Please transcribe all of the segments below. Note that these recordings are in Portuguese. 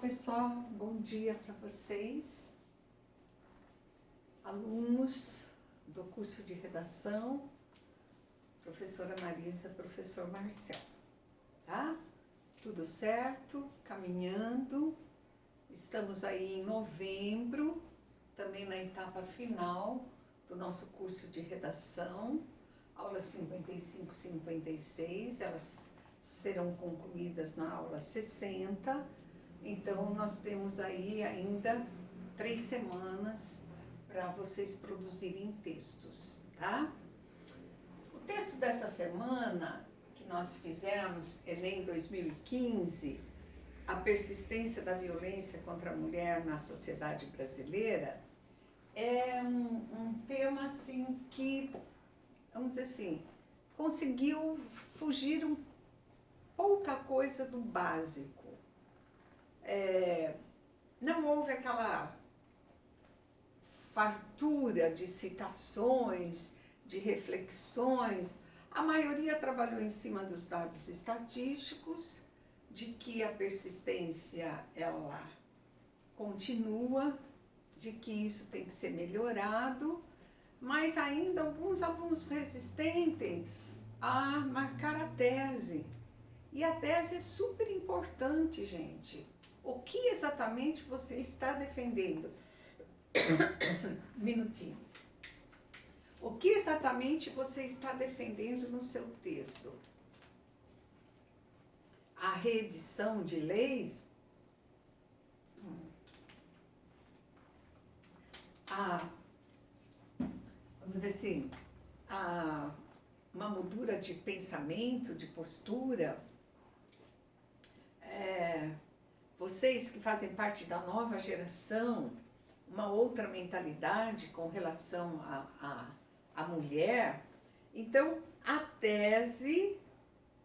pessoal, bom dia para vocês, alunos do curso de redação, professora Marisa, professor Marcel, tá? Tudo certo, caminhando, estamos aí em novembro, também na etapa final do nosso curso de redação, aulas 55 e 56, elas serão concluídas na aula 60, então nós temos aí ainda 3 semanas para vocês produzirem textos, tá? O texto dessa semana que nós fizemos, Enem 2015, a persistência da violência contra a mulher na sociedade brasileira, é um tema assim que, vamos dizer assim, conseguiu fugir pouca coisa do básico. Não houve aquela fartura de citações, de reflexões. A maioria trabalhou em cima dos dados estatísticos, de que a persistência ela continua, de que isso tem que ser melhorado, mas ainda alguns alunos resistentes a marcar a tese. E a tese é super importante, gente. O que exatamente você está defendendo? Um minutinho. O que exatamente você está defendendo no seu texto? A reedição de leis? Vamos dizer assim, uma moldura de pensamento, de postura? Vocês que fazem parte da nova geração, uma outra mentalidade com relação à mulher. Então, a tese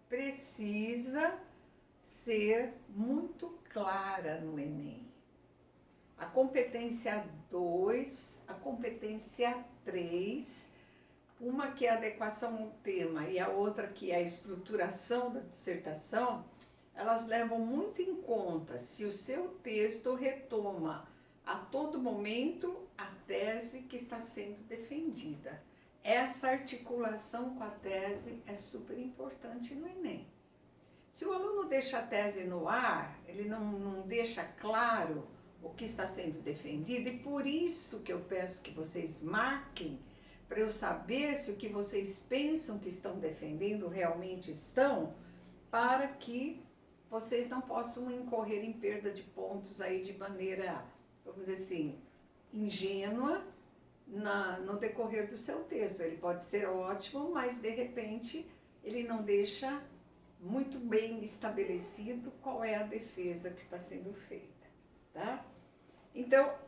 precisa ser muito clara no Enem. A competência 2, a competência 3, uma que é a adequação ao tema e a outra que é a estruturação da dissertação, elas levam muito em conta se o seu texto retoma a todo momento a tese que está sendo defendida. Essa articulação com a tese é super importante no Enem. Se o aluno deixa a tese no ar, ele não deixa claro o que está sendo defendido, e por isso que eu peço que vocês marquem, para eu saber se o que vocês pensam que estão defendendo realmente estão, para que vocês não possam incorrer em perda de pontos aí de maneira, vamos dizer assim, ingênua no decorrer do seu texto. Ele pode ser ótimo, mas de repente ele não deixa muito bem estabelecido qual é a defesa que está sendo feita, tá? Então,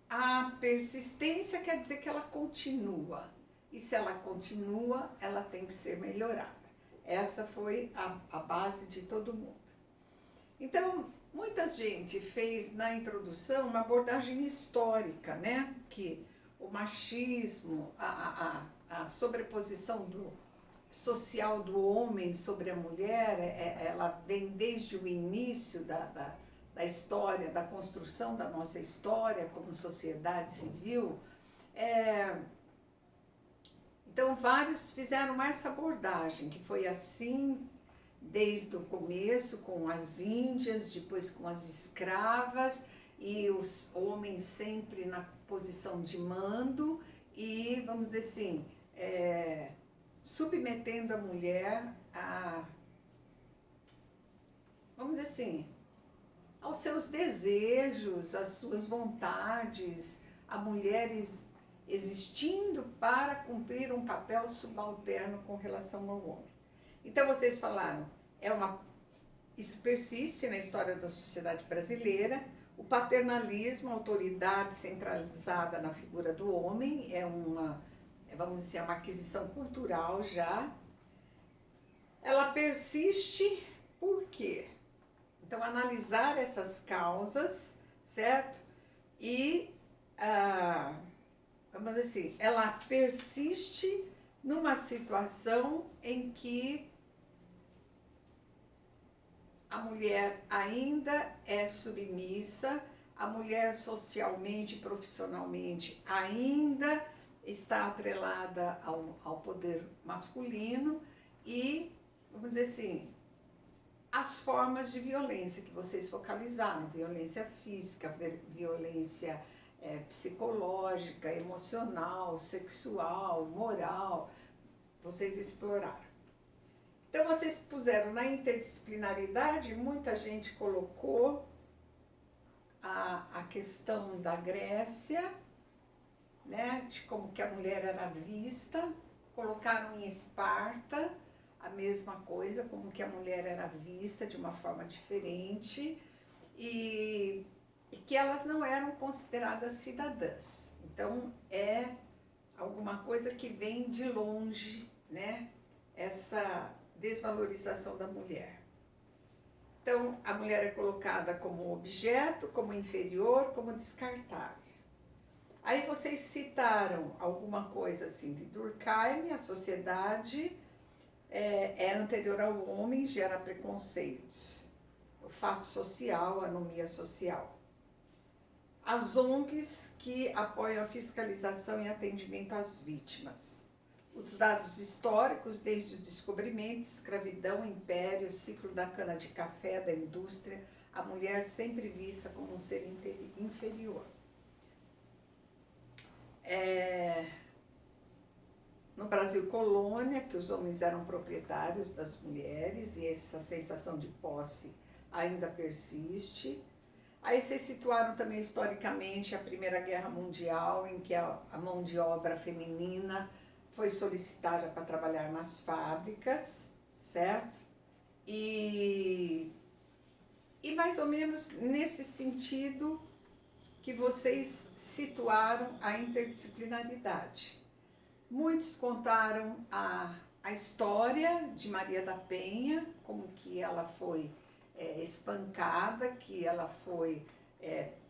a persistência quer dizer que ela continua, e se ela continua, ela tem que ser melhorada. Essa foi a base de todo mundo. Então, muita gente fez na introdução uma abordagem histórica, né? Que o machismo, a sobreposição social do homem sobre a mulher, ela vem desde o início da história, da construção da nossa história como sociedade civil. Então, vários fizeram essa abordagem, que foi assim desde o começo, com as índias, depois com as escravas, e os homens sempre na posição de mando, e, vamos dizer assim, submetendo a mulher vamos dizer assim, aos seus desejos, às suas vontades, a mulheres existindo para cumprir um papel subalterno com relação ao homem. Então, vocês falaram, isso persiste na história da sociedade brasileira, o paternalismo, a autoridade centralizada na figura do homem, vamos dizer, uma aquisição cultural já. Ela persiste por quê? Então, analisar essas causas, certo? E, vamos dizer assim, ela persiste numa situação em que a mulher ainda é submissa, a mulher socialmente e profissionalmente ainda está atrelada ao poder masculino e, vamos dizer assim, as formas de violência que vocês focalizaram, violência física, violência psicológica, emocional, sexual, moral, vocês exploraram. Então vocês puseram na interdisciplinaridade, muita gente colocou a questão da Grécia, né, de como que a mulher era vista, colocaram em Esparta a mesma coisa, como que a mulher era vista de uma forma diferente e que elas não eram consideradas cidadãs. Então é alguma coisa que vem de longe, né, essa desvalorização da mulher. Então a mulher é colocada como objeto, como inferior, como descartável. Aí vocês citaram alguma coisa assim de Durkheim, a sociedade é anterior ao homem, gera preconceitos. O fato social, a anomia social. As ONGs que apoiam a fiscalização e atendimento às vítimas. Os dados históricos, desde o descobrimento, escravidão, império, ciclo da cana-de-café, da indústria, a mulher sempre vista como um ser inferior. No Brasil colônia, que os homens eram proprietários das mulheres e essa sensação de posse ainda persiste. Aí vocês situaram também historicamente a Primeira Guerra Mundial, em que a mão de obra feminina foi solicitada para trabalhar nas fábricas, certo? E mais ou menos nesse sentido que vocês situaram a interdisciplinaridade. Muitos contaram a história de Maria da Penha, como que ela foi espancada, que ela foi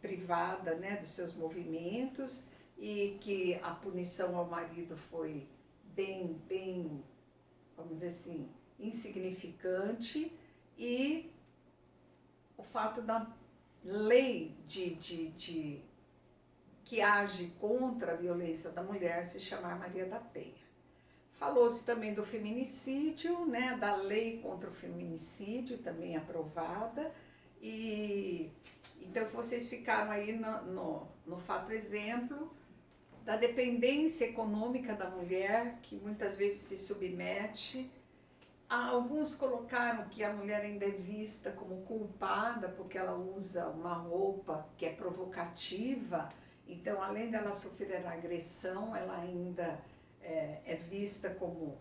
privada, né, dos seus movimentos e que a punição ao marido foi bem, vamos dizer assim, insignificante, e o fato da lei que age contra a violência da mulher se chamar Maria da Penha. Falou-se também do feminicídio, né, da lei contra o feminicídio, também aprovada, e então vocês ficaram aí no fato exemplo da dependência econômica da mulher, que muitas vezes se submete. Alguns colocaram que a mulher ainda é vista como culpada porque ela usa uma roupa que é provocativa, então além dela sofrer a agressão, ela ainda é vista como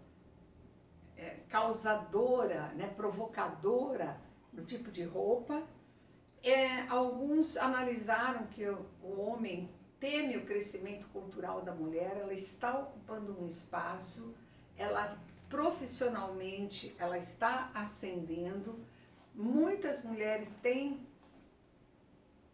causadora, né, provocadora do tipo de roupa. Alguns analisaram que o homem teme o crescimento cultural da mulher, ela está ocupando um espaço, ela profissionalmente ela está ascendendo, muitas mulheres têm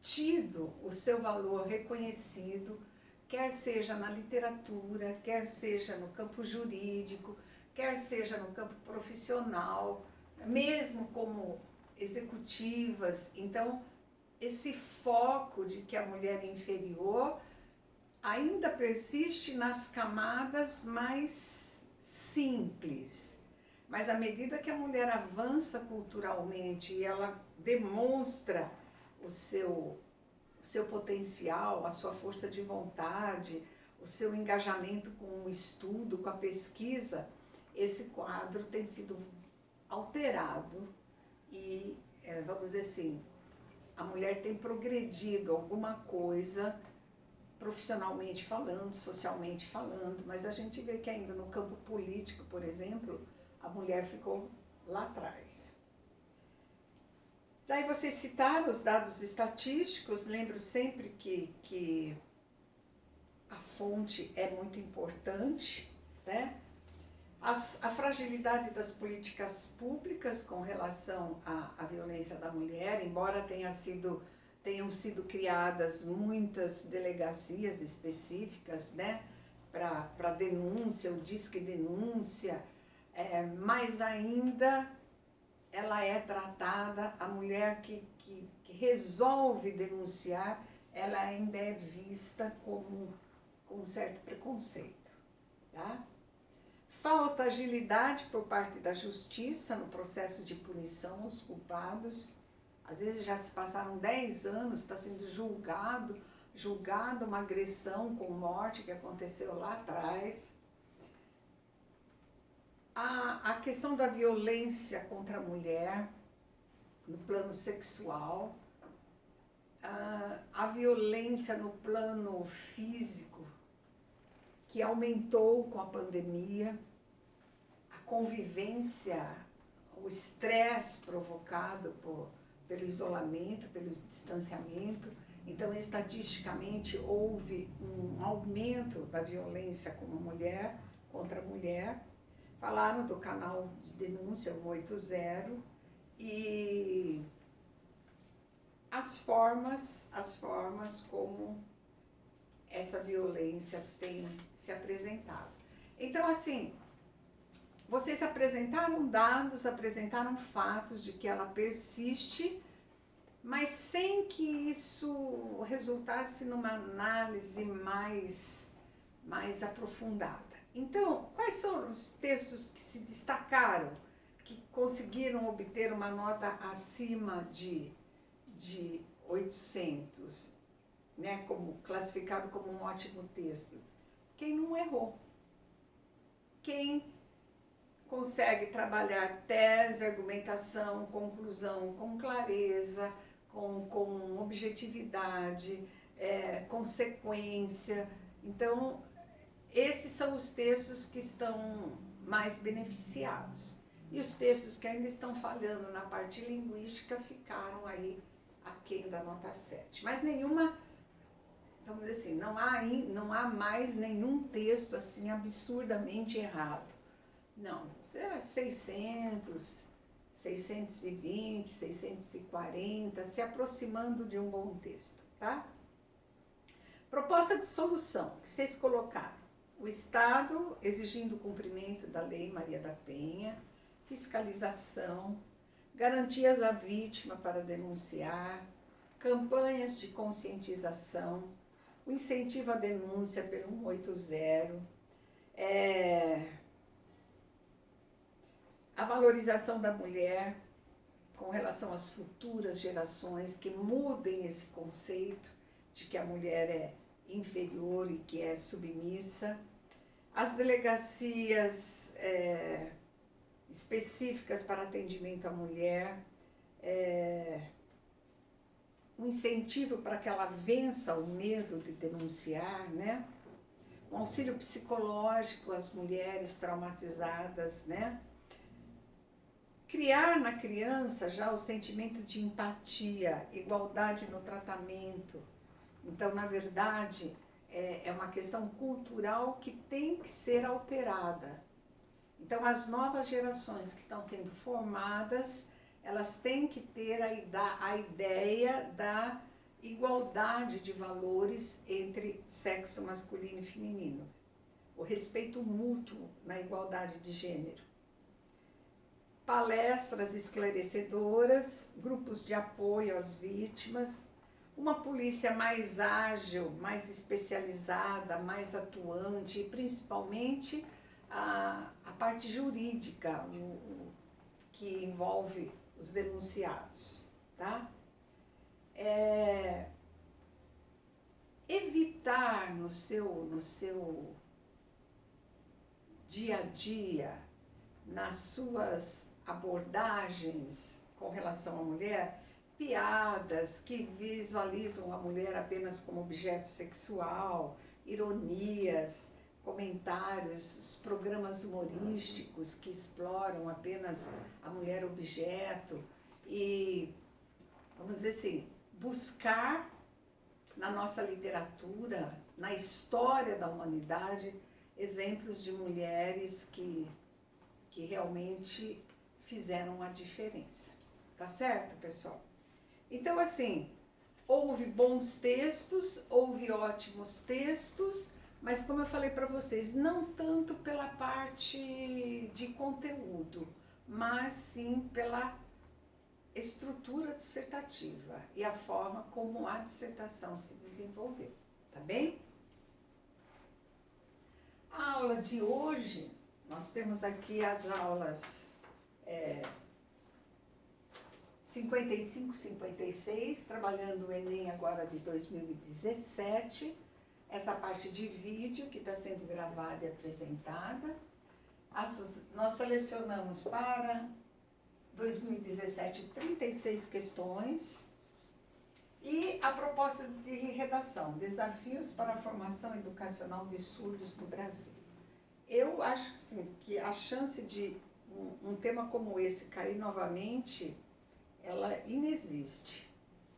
tido o seu valor reconhecido, quer seja na literatura, quer seja no campo jurídico, quer seja no campo profissional, mesmo como executivas. Então, esse foco de que a mulher é inferior ainda persiste nas camadas mais simples, mas à medida que a mulher avança culturalmente e ela demonstra o seu potencial, a sua força de vontade, o seu engajamento com o estudo, com a pesquisa, esse quadro tem sido alterado e, vamos dizer assim, a mulher tem progredido alguma coisa, profissionalmente falando, socialmente falando, mas a gente vê que ainda no campo político, por exemplo, a mulher ficou lá atrás. Daí vocês citaram os dados estatísticos, lembro sempre que a fonte é muito importante, né? A fragilidade das políticas públicas com relação à violência da mulher, embora tenham sido criadas muitas delegacias específicas, né, para denúncia, o Disque Denúncia, mas ainda ela é tratada, a mulher que resolve denunciar, ela ainda é vista com um certo preconceito, tá? Falta agilidade por parte da justiça no processo de punição aos culpados. Às vezes já se passaram 10 anos, está sendo julgado uma agressão com morte que aconteceu lá atrás. A questão da violência contra a mulher no plano sexual, a violência no plano físico, que aumentou com a pandemia, a convivência, o estresse provocado pelo isolamento, pelo distanciamento. Então, estatisticamente, houve um aumento da violência contra a mulher. Falaram do canal de denúncia 180 e as formas como essa violência tem se apresentado. Então, assim, vocês apresentaram dados, apresentaram fatos de que ela persiste, mas sem que isso resultasse numa análise mais aprofundada. Então, quais são os textos que se destacaram, que conseguiram obter uma nota acima de 800, né, classificado como um ótimo texto? Quem não errou. Quem consegue trabalhar tese, argumentação, conclusão com clareza, com objetividade, com sequência. Então, esses são os textos que estão mais beneficiados. E os textos que ainda estão falhando na parte linguística ficaram aí aquém da nota 7. Mas nenhuma, vamos dizer assim, não há mais nenhum texto assim absurdamente errado. Não, 600, 620, 640, se aproximando de um bom texto, tá? Proposta de solução que vocês colocaram. O Estado exigindo o cumprimento da Lei Maria da Penha, fiscalização, garantias à vítima para denunciar, campanhas de conscientização, o incentivo à denúncia pelo 180, a valorização da mulher com relação às futuras gerações, que mudem esse conceito de que a mulher é inferior e que é submissa, as delegacias específicas para atendimento à mulher, um incentivo para que ela vença o medo de denunciar, né? Um auxílio psicológico às mulheres traumatizadas, né? Criar na criança já o sentimento de empatia, igualdade no tratamento. Então, na verdade, é uma questão cultural que tem que ser alterada. Então, as novas gerações que estão sendo formadas, elas têm que ter a ideia da igualdade de valores entre sexo masculino e feminino. O respeito mútuo na igualdade de gênero. Palestras esclarecedoras, grupos de apoio às vítimas, uma polícia mais ágil, mais especializada, mais atuante, e principalmente a parte jurídica, que envolve os denunciados, tá? Evitar no seu dia a dia, nas suas abordagens com relação à mulher, piadas que visualizam a mulher apenas como objeto sexual, ironias, comentários, os programas humorísticos que exploram apenas a mulher objeto e, vamos dizer assim, buscar na nossa literatura, na história da humanidade, exemplos de mulheres que realmente fizeram a diferença. Tá certo, pessoal? Então, assim, houve bons textos, houve ótimos textos, mas como eu falei para vocês, não tanto pela parte de conteúdo, mas sim pela estrutura dissertativa e a forma como a dissertação se desenvolveu, tá bem? A aula de hoje, nós temos aqui as aulas 55, 56, trabalhando o Enem agora de 2017, essa parte de vídeo que está sendo gravada e apresentada. Nós selecionamos para 2017 36 questões e a proposta de redação, desafios para a formação educacional de surdos no Brasil. Eu acho sim, que a chance de um tema como esse cair novamente, ela inexiste.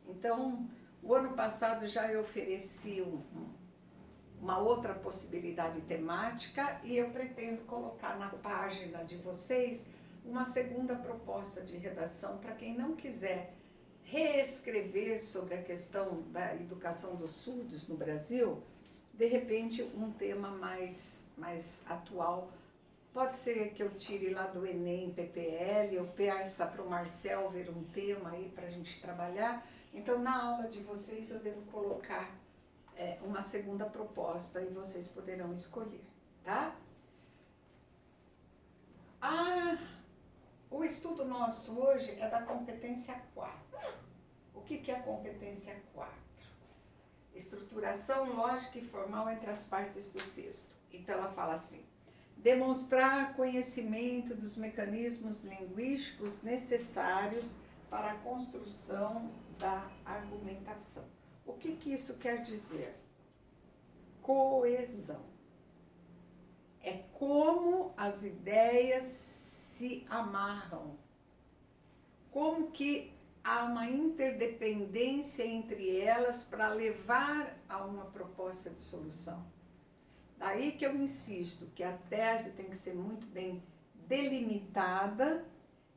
Então, o ano passado já eu ofereci uma outra possibilidade temática e eu pretendo colocar na página de vocês uma segunda proposta de redação para quem não quiser reescrever sobre a questão da educação dos surdos no Brasil, de repente um tema mais atual. Pode ser que eu tire lá do Enem, PPL, eu peça para o Marcel ver um tema aí para a gente trabalhar. Então, na aula de vocês, eu devo colocar uma segunda proposta e vocês poderão escolher, tá? O estudo nosso hoje é da competência 4. O que é a competência 4? Estruturação lógica e formal entre as partes do texto. Então, ela fala assim: demonstrar conhecimento dos mecanismos linguísticos necessários para a construção da argumentação. O que isso quer dizer? Coesão. É como as ideias se amarram, como que há uma interdependência entre elas para levar a uma proposta de solução. Daí que eu insisto que a tese tem que ser muito bem delimitada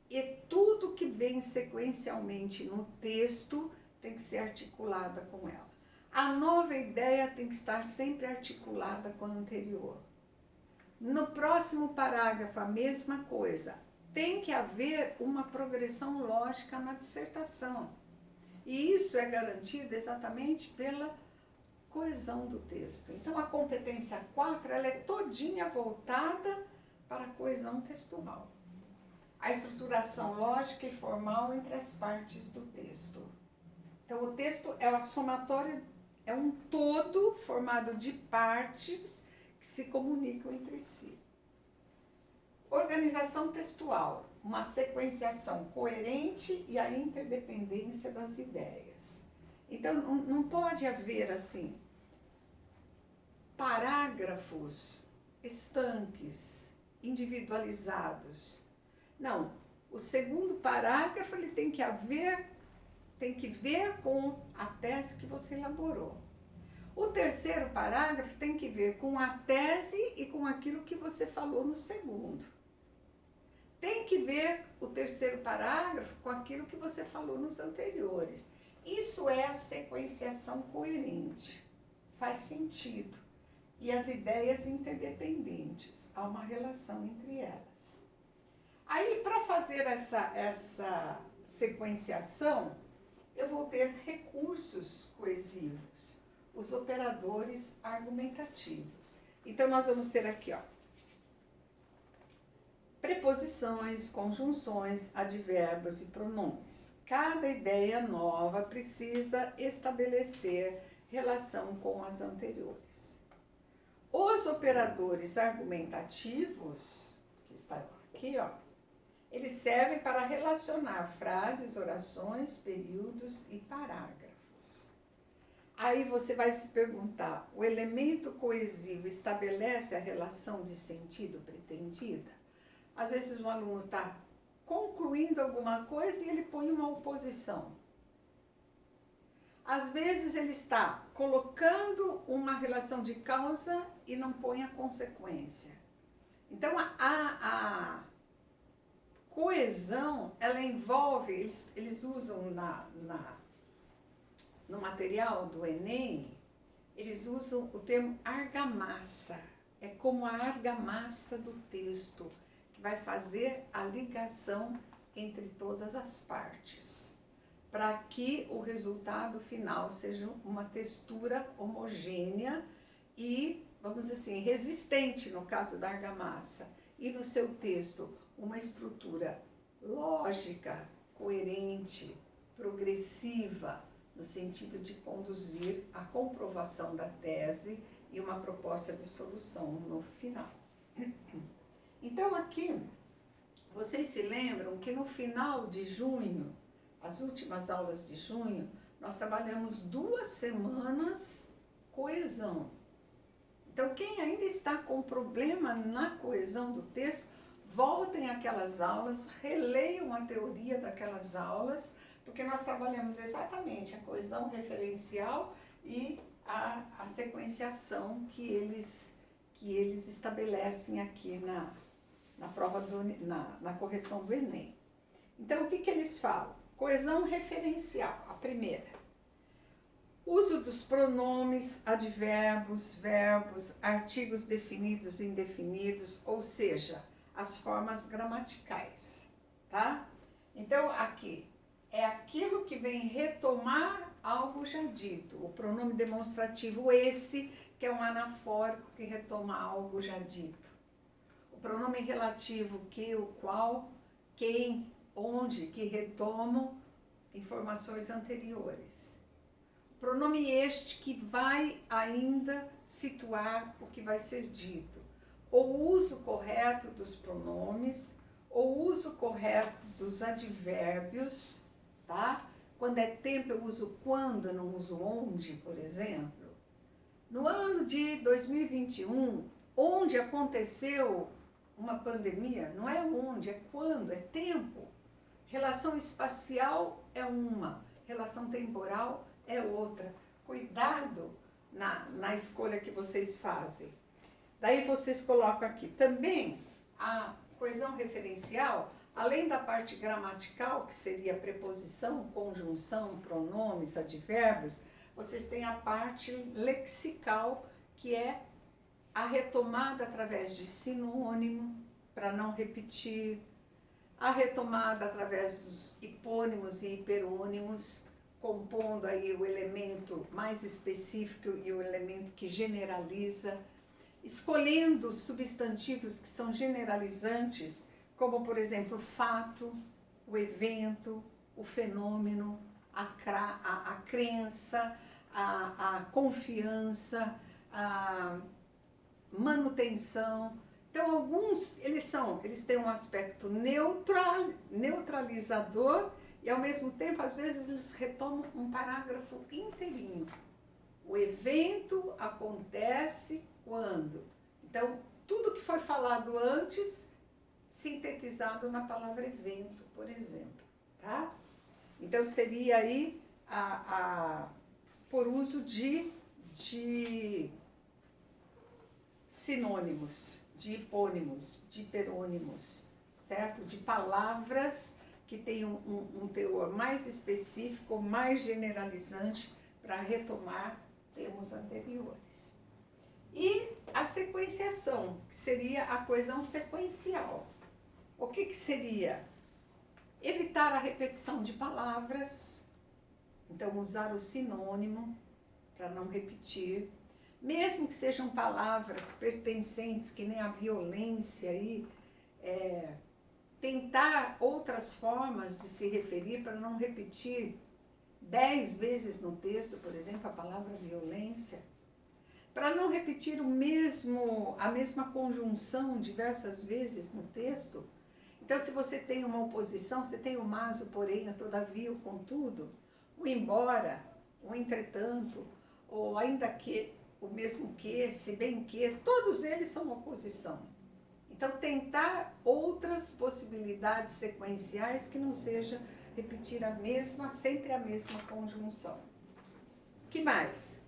e tudo que vem sequencialmente no texto tem que ser articulada com ela. A nova ideia tem que estar sempre articulada com a anterior. No próximo parágrafo, a mesma coisa. Tem que haver uma progressão lógica na dissertação. E isso é garantido exatamente pela coesão do texto. Então, a competência 4, ela é todinha voltada para a coesão textual. A estruturação lógica e formal entre as partes do texto. Então, o texto é uma somatória, é um todo formado de partes que se comunicam entre si. Organização textual, uma sequenciação coerente e a interdependência das ideias. Então, não pode haver, assim, parágrafos estanques, individualizados. Não, o segundo parágrafo ele tem que ver com a tese que você elaborou. O terceiro parágrafo tem que ver com a tese e com aquilo que você falou no segundo. Tem que ver o terceiro parágrafo com aquilo que você falou nos anteriores. Isso é a sequenciação coerente. Faz sentido. E as ideias interdependentes. Há uma relação entre elas. Aí, para fazer essa sequenciação, eu vou ter recursos coesivos. Os operadores argumentativos. Então, nós vamos ter aqui, ó, preposições, conjunções, advérbios e pronomes. Cada ideia nova precisa estabelecer relação com as anteriores. Os operadores argumentativos, que estão aqui, ó, eles servem para relacionar frases, orações, períodos e parágrafos. Aí você vai se perguntar, o elemento coesivo estabelece a relação de sentido pretendida? Às vezes um aluno está concluindo alguma coisa e ele põe uma oposição. Às vezes ele está colocando uma relação de causa e não põe a consequência. Então a coesão, ela envolve, eles usam no material do Enem, eles usam o termo argamassa. É como a argamassa do texto, que vai fazer a ligação entre todas as partes, para que o resultado final seja uma textura homogênea e, vamos dizer assim, resistente no caso da argamassa. E no seu texto, uma estrutura lógica, coerente, progressiva, no sentido de conduzir a comprovação da tese e uma proposta de solução no final. Então aqui, vocês se lembram que no final de junho, as últimas aulas de junho, nós trabalhamos 2 semanas coesão. Então quem ainda está com problema na coesão do texto, voltem àquelas aulas, releiam a teoria daquelas aulas, porque nós trabalhamos exatamente a coesão referencial e a sequenciação que eles estabelecem aqui na prova na correção do Enem. Então, o que eles falam? Coesão referencial, a primeira. Uso dos pronomes, advérbios, verbos, artigos definidos e indefinidos, ou seja, as formas gramaticais, tá? Então, aqui, é aquilo que vem retomar algo já dito. O pronome demonstrativo esse, que é um anafórico que retoma algo já dito. O pronome relativo que, o qual, quem, onde, que retomam informações anteriores. O pronome este que vai ainda situar o que vai ser dito. O uso correto dos pronomes, o uso correto dos advérbios, tá? Quando é tempo eu uso quando, eu não uso onde, por exemplo. No ano de 2021, onde aconteceu uma pandemia, não é onde, é quando, é tempo. Relação espacial é uma, relação temporal é outra. Cuidado na escolha que vocês fazem. Daí vocês colocam aqui também a coesão referencial, além da parte gramatical, que seria preposição, conjunção, pronomes, advérbios, vocês têm a parte lexical, que é a retomada através de sinônimo, para não repetir, a retomada através dos hipônimos e hiperônimos, compondo aí o elemento mais específico e o elemento que generaliza, escolhendo substantivos que são generalizantes, como, por exemplo, o fato, o evento, o fenômeno, a crença, a confiança, a manutenção. Então, alguns, eles têm um aspecto neutralizador e, ao mesmo tempo, às vezes, eles retomam um parágrafo inteirinho. O evento acontece quando? Então, tudo que foi falado antes, sintetizado na palavra evento, por exemplo, tá? Então, seria aí por uso de sinônimos, de hipônimos, de hiperônimos, certo? De palavras que têm um teor mais específico, mais generalizante, para retomar termos anteriores. E a sequenciação, que seria a coesão sequencial. O que seria? Evitar a repetição de palavras, então usar o sinônimo para não repetir, mesmo que sejam palavras pertencentes, que nem a violência aí, tentar outras formas de se referir para não repetir 10 vezes no texto, por exemplo, a palavra violência, para não repetir a mesma conjunção diversas vezes no texto. Então, se você tem uma oposição, você tem o mas, o porém, o todavia, o contudo, o embora, o entretanto, ou ainda que, o mesmo que, se bem que, todos eles são oposição. Então, tentar outras possibilidades sequenciais que não seja repetir sempre a mesma conjunção. O que mais?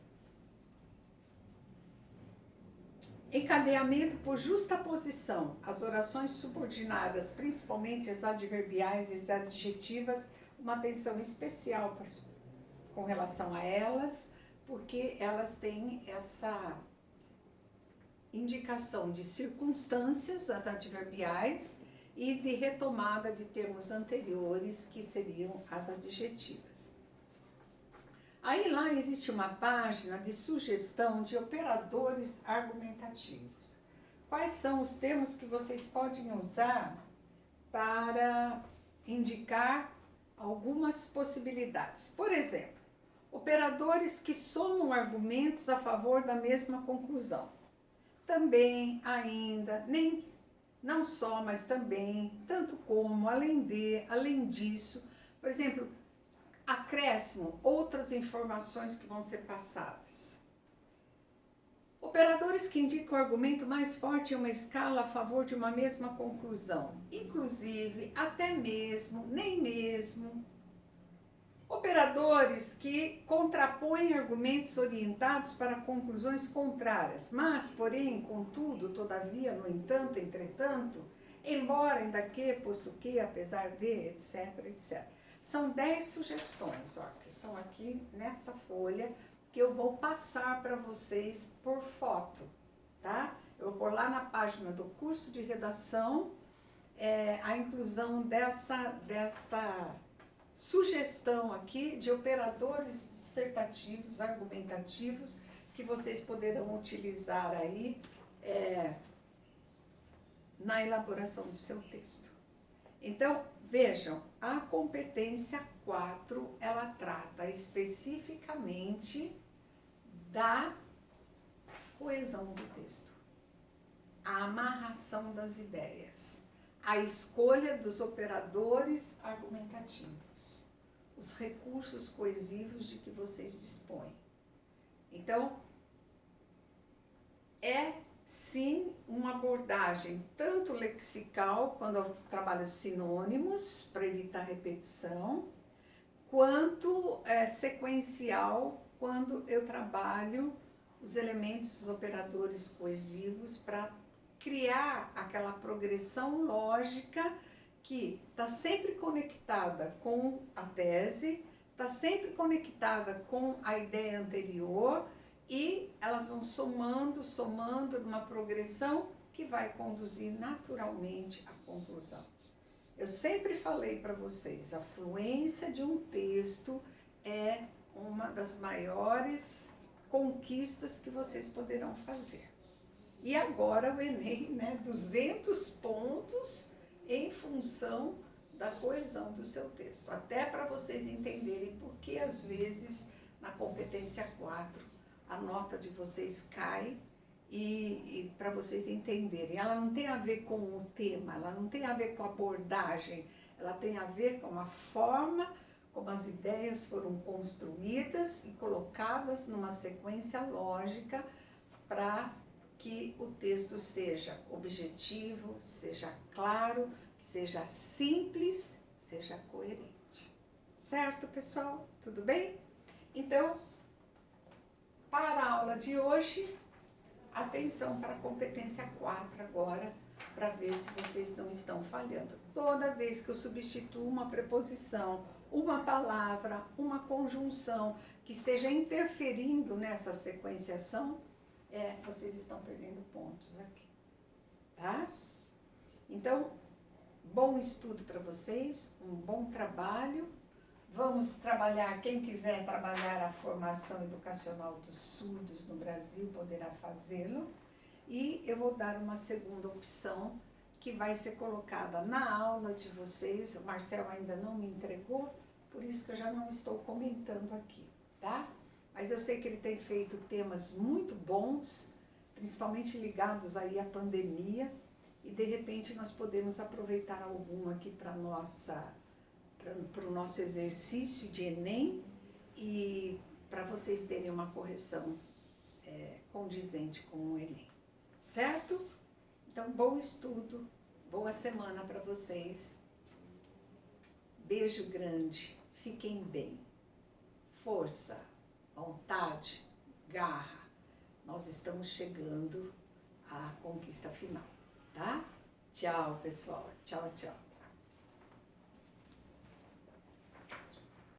Encadeamento por justaposição. As orações subordinadas, principalmente as adverbiais e as adjetivas, uma atenção especial com relação a elas, porque elas têm essa indicação de circunstâncias, as adverbiais, e de retomada de termos anteriores, que seriam as adjetivas. Aí lá existe uma página de sugestão de operadores argumentativos. Quais são os termos que vocês podem usar para indicar algumas possibilidades? Por exemplo, operadores que somam argumentos a favor da mesma conclusão. Também, ainda, nem, não só, mas também, tanto como, além de, além disso. Por exemplo, acréscimo, outras informações que vão ser passadas. Operadores que indicam o argumento mais forte em uma escala a favor de uma mesma conclusão. Inclusive, até mesmo, nem mesmo. Operadores que contrapõem argumentos orientados para conclusões contrárias, mas, porém, contudo, todavia, no entanto, entretanto, embora, ainda que, posto que, apesar de, etc, etc. São 10 sugestões, ó, que estão aqui nessa folha, que eu vou passar para vocês por foto, tá? Eu vou pôr lá na página do curso de redação a inclusão dessa sugestão aqui de operadores dissertativos, argumentativos, que vocês poderão utilizar aí na elaboração do seu texto. Então, vejam, a competência 4, ela trata especificamente da coesão do texto, a amarração das ideias, a escolha dos operadores argumentativos, os recursos coesivos de que vocês dispõem. Então, sim, uma abordagem tanto lexical, quando eu trabalho sinônimos, para evitar repetição, quanto sequencial, quando eu trabalho os elementos, os operadores coesivos, para criar aquela progressão lógica que está sempre conectada com a tese, está sempre conectada com a ideia anterior, e elas vão somando numa progressão que vai conduzir naturalmente à conclusão. Eu sempre falei para vocês, a fluência de um texto é uma das maiores conquistas que vocês poderão fazer. E agora o Enem, né, 200 pontos em função da coesão do seu texto. Até para vocês entenderem por que às vezes na competência 4 a nota de vocês cai, e para vocês entenderem, ela não tem a ver com o tema, ela não tem a ver com a abordagem, ela tem a ver com a forma como as ideias foram construídas e colocadas numa sequência lógica para que o texto seja objetivo, seja claro, seja simples, seja coerente. Certo, pessoal? Tudo bem? Então, para a aula de hoje, atenção para a competência 4 agora, para ver se vocês não estão falhando. Toda vez que eu substituo uma preposição, uma palavra, uma conjunção que esteja interferindo nessa sequenciação, vocês estão perdendo pontos aqui, tá? Então, bom estudo para vocês, um bom trabalho. Vamos trabalhar, quem quiser trabalhar a formação educacional dos surdos no Brasil, poderá fazê-lo. E eu vou dar uma segunda opção, que vai ser colocada na aula de vocês. O Marcel ainda não me entregou, por isso que eu já não estou comentando aqui, tá? Mas eu sei que ele tem feito temas muito bons, principalmente ligados aí à pandemia, e de repente nós podemos aproveitar algum aqui para o nosso exercício de Enem, e para vocês terem uma correção condizente com o Enem, certo? Então, bom estudo, boa semana para vocês, beijo grande, fiquem bem, força, vontade, garra, nós estamos chegando à conquista final, tá? Tchau, pessoal, tchau, tchau.